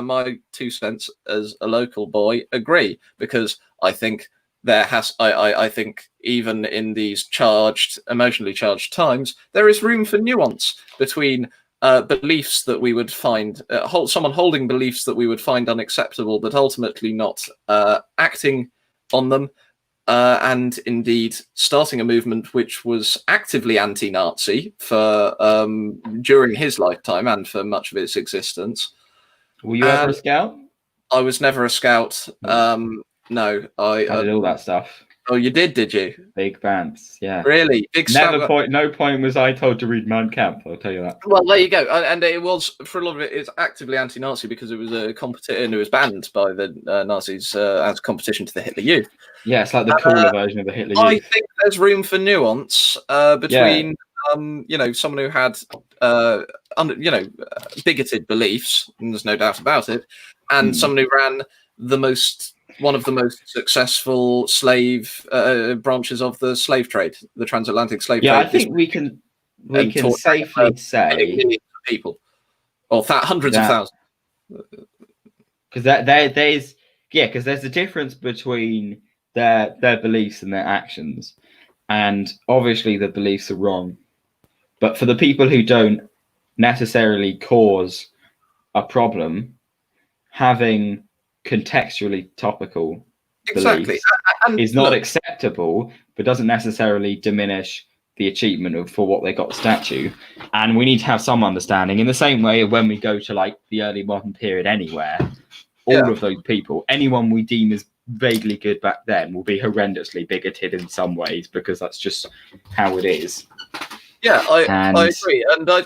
my 2 cents as a local boy agree, because I think I think even in these emotionally charged times, there is room for nuance between beliefs that we would find someone holding beliefs that we would find unacceptable, but ultimately not acting on them. And indeed starting a movement which was actively anti-Nazi for during his lifetime and for much of its existence. Were you ever a scout? I was never a scout. No, I did all that stuff. Oh, you did you? Big pants, yeah. Really? No point was I told to read Mein Kampf, I'll tell you that. Well, there you go. And it was, for a lot of it, it's actively anti-Nazi because it was a competition, and it was banned by the Nazis as competition to the Hitler Youth. Yeah, it's like the cooler version of the Hitler Youth. I think there's room for nuance between, someone who had, bigoted beliefs, and there's no doubt about it, and someone who ran one of the most successful slave branches of the slave trade, the transatlantic slave trade. Yeah, I think we can safely say people, or hundreds of thousands. Because there's a difference between their beliefs and their actions, and obviously the beliefs are wrong. But for the people who don't necessarily cause a problem, having contextually topical beliefs is not acceptable, but doesn't necessarily diminish the achievement for what they got the statue. And we need to have some understanding in the same way of when we go to like the early modern period anywhere, all of those people, anyone we deem as vaguely good back then will be horrendously bigoted in some ways, because that's just how it is. Yeah, I agree,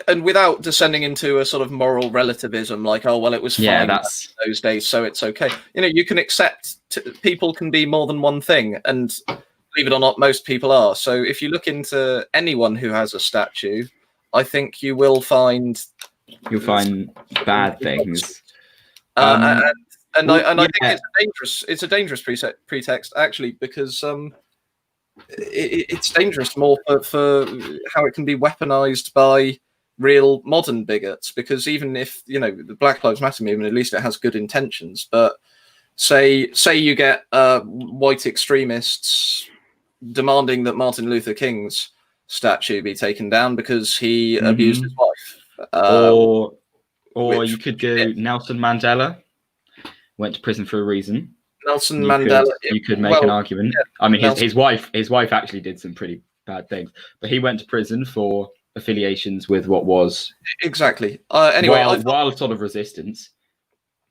and without descending into a sort of moral relativism, like, oh well, it was fine in those days, so it's okay. You can accept people can be more than one thing, and believe it or not, most people are. So if you look into anyone who has a statue, I think you'll find bad things. And And I think it's a dangerous pretext actually, because it's dangerous more for how it can be weaponized by real modern bigots. Because even if the Black Lives Matter movement, at least it has good intentions, but say you get white extremists demanding that Martin Luther King's statue be taken down because he abused his wife, or you could go Nelson Mandela went to prison for a reason. Nelson Mandela. You could make an argument. Yeah, I mean, his wife actually did some pretty bad things, but he went to prison for affiliations with what was exactly. Anyway, while sort of resistance,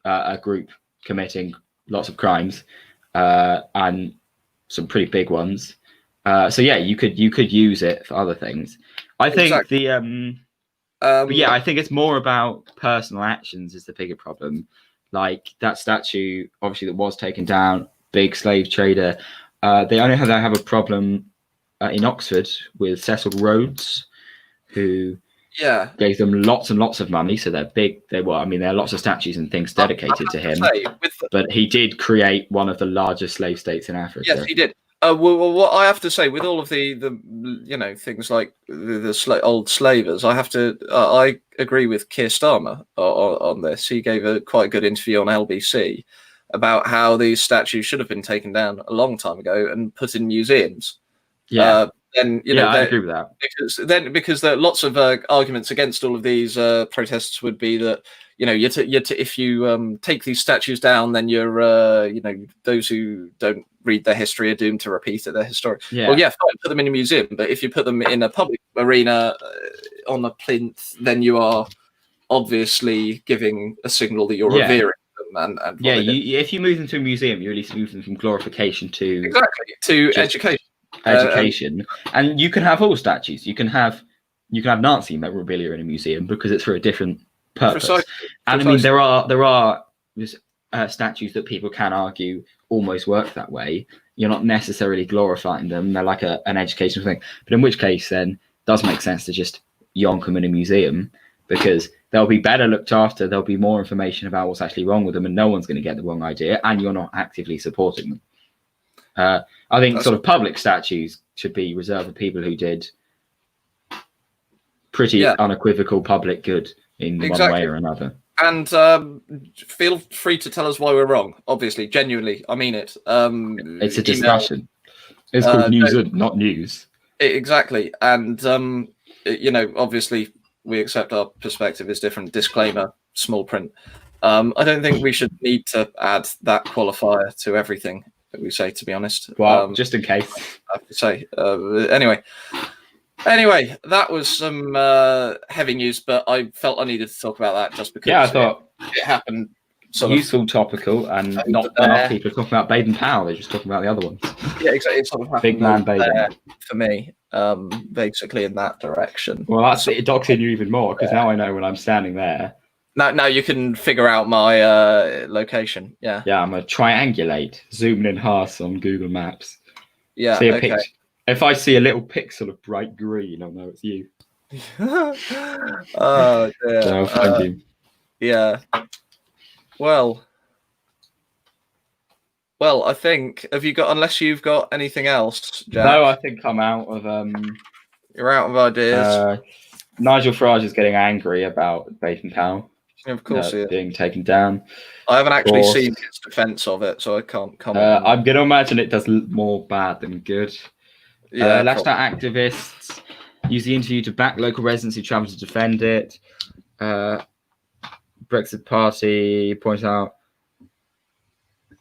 a group committing lots of crimes, and some pretty big ones. So yeah, you could use it for other things. I think I think it's more about personal actions is the bigger problem. Like that statue, obviously, that was taken down, big slave trader. They only have a problem in Oxford with Cecil Rhodes, who gave them lots and lots of money. So they're big. There are lots of statues and things dedicated to him. But he did create one of the largest slave states in Africa. Yes, he did. Well, what I have to say, with all of the things like the old slavers, I agree with Keir Starmer on this. He gave quite a good interview on LBC about how these statues should have been taken down a long time ago and put in museums. Yeah. I agree with that. Because there are lots of arguments against all of these protests would be that if you take these statues down, then you're those who don't read their history are doomed to repeat it. Their history. Yeah. Well, fine, put them in a museum, but if you put them in a public arena on a plinth, then you are obviously giving a signal that you're revering them. And if you move them to a museum, you at least move them from glorification to education. And you can have all statues. You can have Nazi memorabilia in a museum because it's for a different purpose. Precisely. I mean, there are statues that people can argue almost work that way. You're not necessarily glorifying them. They're like an educational thing. But in which case, then, it does make sense to just yonk them in a museum, because they'll be better looked after. There'll be more information about what's actually wrong with them, and no one's going to get the wrong idea, and you're not actively supporting them. I think sort of public statues should be reserved for people who did pretty unequivocal public good in one way or another. And feel free to tell us why we're wrong. Obviously, genuinely, I mean it. It's a discussion. It's called Newsn't, not news. Exactly. And, obviously, we accept our perspective is different. Disclaimer, small print. I don't think we should need to add that qualifier to everything that we say, to be honest. Well, just in case. I have to say. Anyway, that was some heavy news, but I felt I needed to talk about that just because I thought it happened. Useful, topical, and not enough people talking about Baden-Powell. They're just talking about the other ones. Yeah, exactly. It sort of happened Big man Baden. For me, basically in that direction. Well, that's it doxing you even more, because now I know when I'm standing there. Now you can figure out my location. Yeah. Yeah, I'm going to triangulate, zoom in half on Google Maps. Yeah, see a picture. If I see a little pixel of bright green, I'll know it's you. Oh, dear. So I'll find you. Yeah. Well, I think, unless you've got anything else, Jack? No, I think I'm out of... You're out of ideas. Nigel Farage is getting angry about Baden-Powell. Of course, being taken down. I haven't actually seen his defence of it, so I can't comment. I'm going to imagine it does more bad than good. Yeah, left out activists use the interview to back local residents who travel to defend it. Brexit Party points out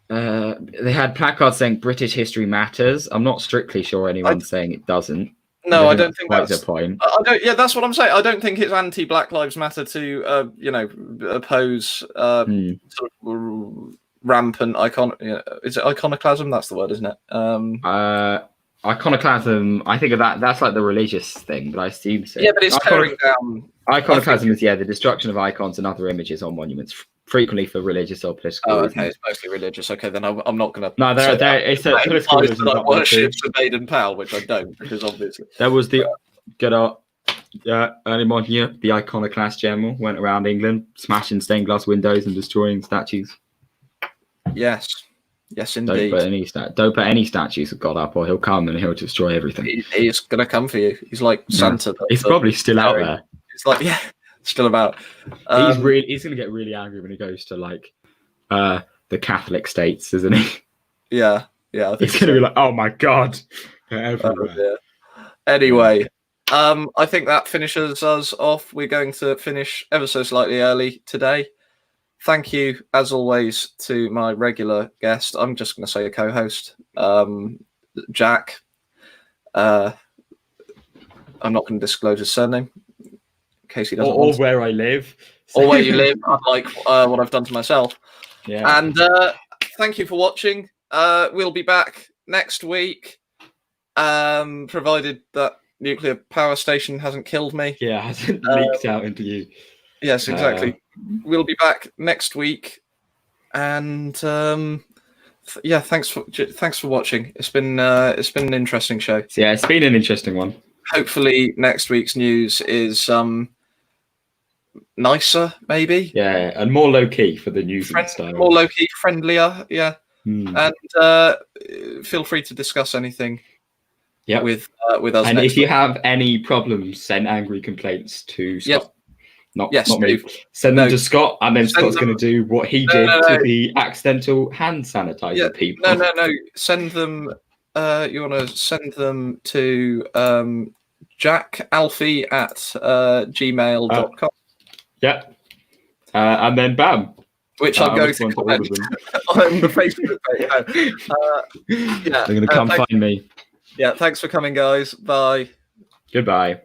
they had placards saying British history matters. I'm not strictly sure anyone's saying it doesn't. No, I don't think that's the point. That's what I'm saying. I don't think it's anti-Black Lives Matter to oppose sort of rampant is it iconoclasm? That's the word, isn't it? Iconoclasm, I think of that. That's like the religious thing, but I assume so. Yeah, but it's tearing down. Iconoclasm is the destruction of icons and other images on monuments, frequently for religious or political reasons. Okay, it's mostly religious. Okay, then I'm not going to. No, it's a political reason. I worship Baden-Powell, which I don't, because obviously there was the early modern year. The iconoclast general went around England, smashing stained glass windows and destroying statues. Yes, Don't indeed. Don't put any statues of God up, or he'll come and he'll destroy everything. He's gonna come for you. He's like Santa. He's probably still out there. It's like still about. He's gonna get really angry when he goes to like the Catholic states, isn't he? Yeah. I think he's gonna be like, oh my God, everywhere. Anyway. I think that finishes us off. We're going to finish ever so slightly early today. Thank you, as always, to my regular guest. I'm just going to say a co-host, Jack. I'm not going to disclose his surname in case he doesn't want to. Or where I live. Or where you live, unlike what I've done to myself. Yeah. And thank you for watching. We'll be back next week, provided that nuclear power station hasn't killed me. Yeah, hasn't leaked out into you. Yes, exactly. We'll be back next week, and thanks for watching. It's been an interesting show. Yeah, it's been an interesting one. Hopefully, next week's news is nicer, maybe. Yeah, and more low key for the Newsn't style. More low key, friendlier. Yeah, and feel free to discuss anything. Yeah, with us. And if you have any problems, send angry complaints to Scott. Not me. Send them to Scott, and then Scott's going to do what he did to the accidental hand sanitizer people. No. Send them. You want to send them to jackalfie@gmail.com. Yeah. And then bam. Which I'm going to comment on the Facebook page. They're going to come find me. Yeah, thanks for coming, guys. Bye. Goodbye.